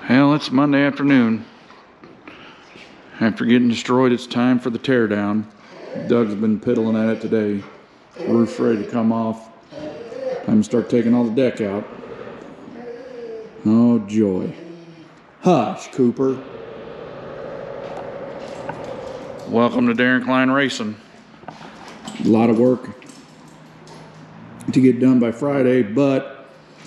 Well, it's Monday afternoon. After getting destroyed, it's time for the teardown. Doug's been piddling at it today. Roof's ready to come off. Time to start taking all the deck out. Oh, joy. Hush, Cooper. Welcome to Daryn Klein Racing. A lot of work to get done by Friday, but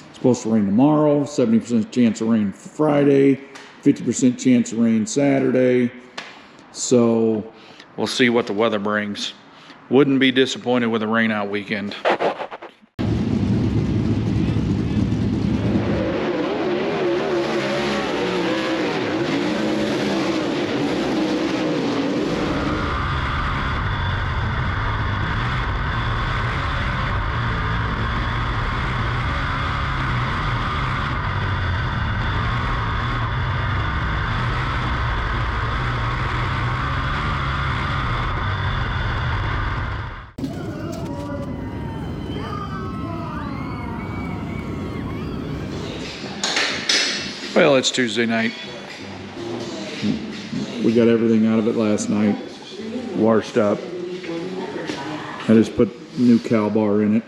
it's supposed to rain tomorrow. 70% chance of rain Friday, 50% chance of rain Saturday. So we'll see what the weather brings. Wouldn't be disappointed with a rain out weekend. Well, it's Tuesday night. We got everything out of it last night. Washed up. I just put new cow bar in it.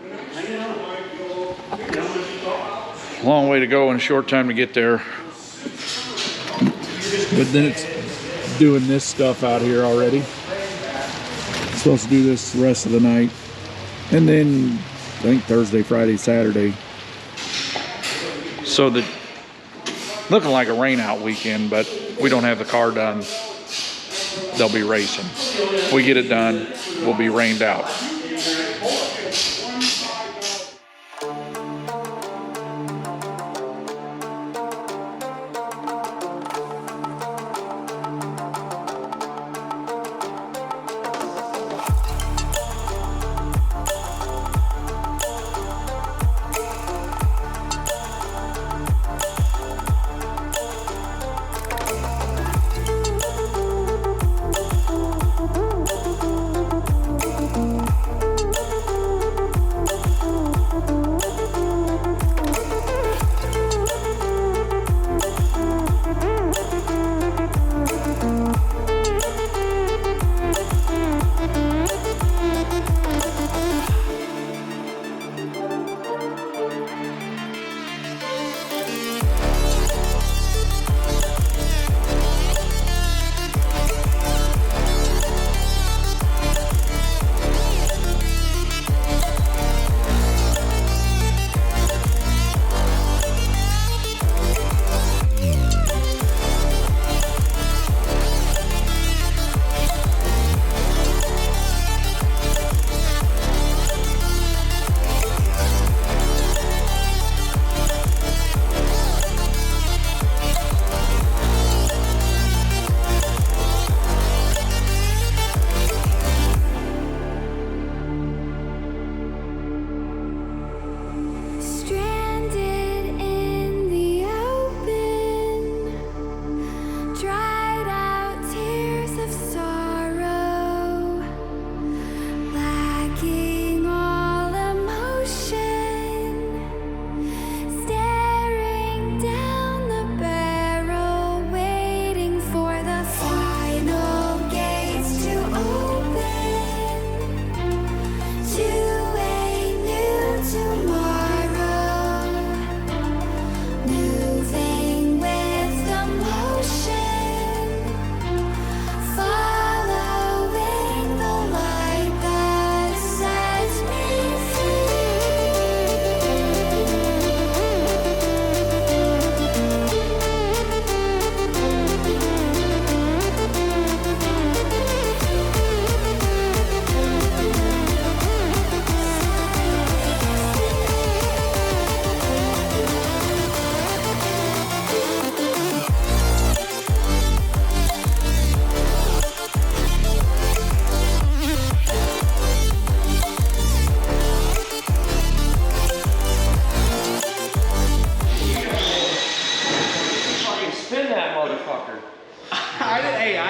Long way to go and a short time to get there. But then it's doing this stuff out here already. It's supposed to do this the rest of the night. And then I think Thursday, Friday, Saturday. So looking like a rain out weekend, but we don't have the car done. They'll be racing. If we get it done, we'll be rained out.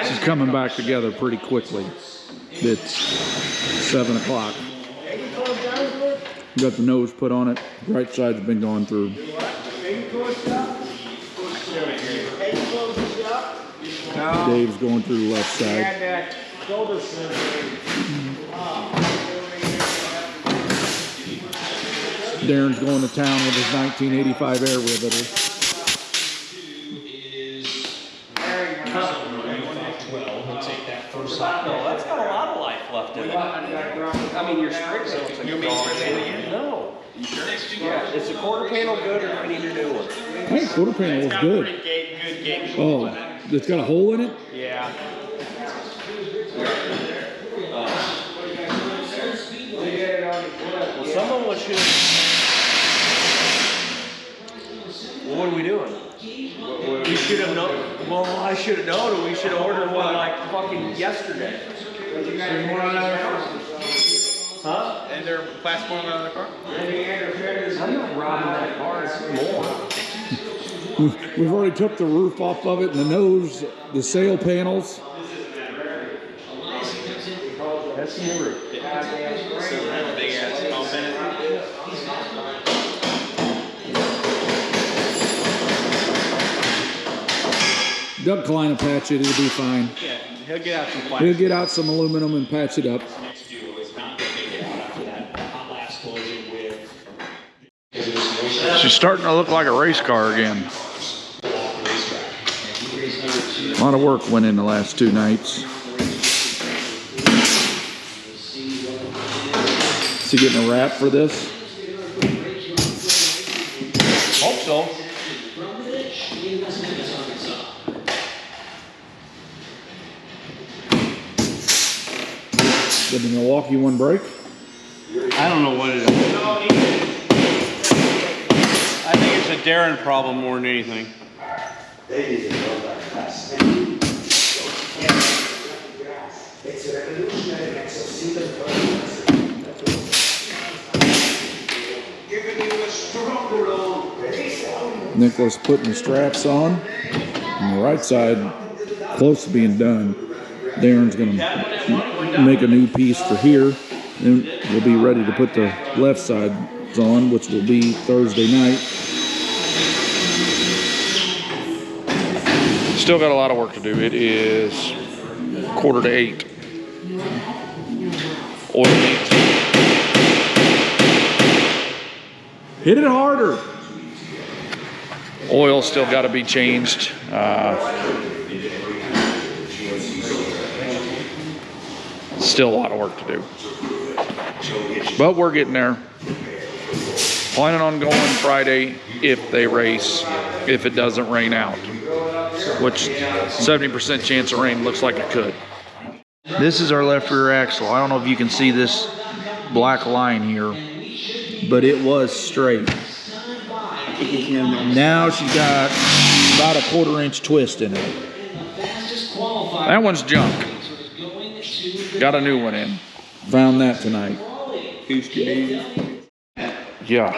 This is coming back together pretty quickly. It's 7 o'clock. Got the nose put on it. Right side's been gone through. Dave's going through the left side. Darren's going to town with his 1985 air riveter. No, that's got a lot of life left in it. I mean, your springs don't looks like a dog. No. You sure? Yeah. Is the quarter panel good, or do we need a new one? I think quarter panel was good. Oh, it's got a hole in it? Yeah. Well, someone should. Well, what are we doing? We should have known. Well, I should have known. We should have ordered one like fucking yesterday. Huh? And they're class 4 on the car? I'm not robbing that car. It's more. We've already took the roof off of it and the nose, the sail panels. That's the roof. So that big ass small bed. Doug Klein will patch it, it'll be fine. Yeah, he'll get out some plastic. He'll get out some aluminum and patch it up. She's starting to look like a race car again. A lot of work went in the last 2 nights. Is he getting a wrap for this? Hope so. Did the Milwaukee one break? I don't know what it is. I think it's a Daryn problem more than anything. Nicholas putting the straps on. On the right side, close to being done. Darren's going to make a new piece for here. Then we'll be ready to put the left sides on, which will be Thursday night. Still got a lot of work to do. It is 7:45. Oil needs. Hit it harder. Oil still got to be changed. Still a lot of work to do. But we're getting there. Planning on going Friday if they race, if it doesn't rain out. Which 70% chance of rain looks like it could. This is our left rear axle. I don't know if you can see this black line here, but it was straight. Now she's got about a 1/4 inch twist in it. That one's junk. Got a new one in. Found that tonight. Yeah.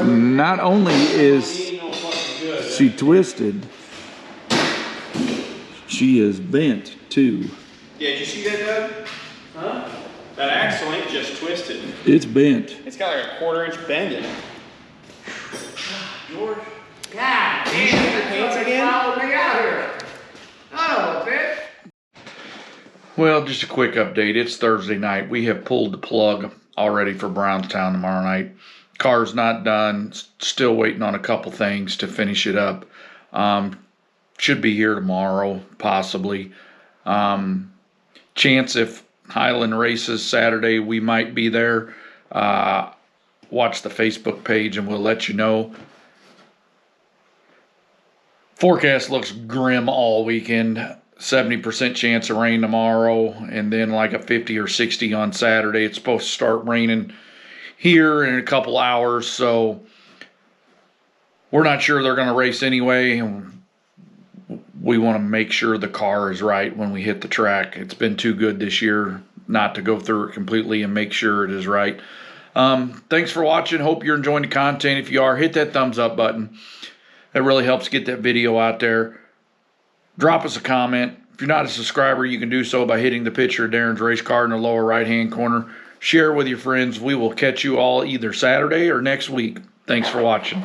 Not only is she twisted, she is bent too. Yeah, did you see that, Doug? Huh? That axle ain't just twisted. It's bent. It's got like a 1/4 inch bend in it. George? God damn, your pants again? Followed me out here. Oh, bitch. Well, just a quick update. It's Thursday night. We have pulled the plug already for Brownstown tomorrow night. Car's not done. Still waiting on a couple things to finish it up. Should be here tomorrow, possibly. Chance if Highland races Saturday, we might be there. Watch the Facebook page and we'll let you know. Forecast looks grim all weekend. 70% chance of rain tomorrow, and then like a 50 or 60 on Saturday. It's supposed to start raining here in a couple hours, so we're not sure they're going to race anyway. And we want to make sure the car is right when we hit the track. It's been too good this year not to go through it completely and make sure it is right. Thanks for watching. Hope you're enjoying the content. If you are, hit that thumbs up button. That really helps get that video out there. Drop us a comment. If you're not a subscriber, you can do so by hitting the picture of Darren's race car in the lower right-hand corner. Share with your friends. We will catch you all either Saturday or next week. Thanks for watching.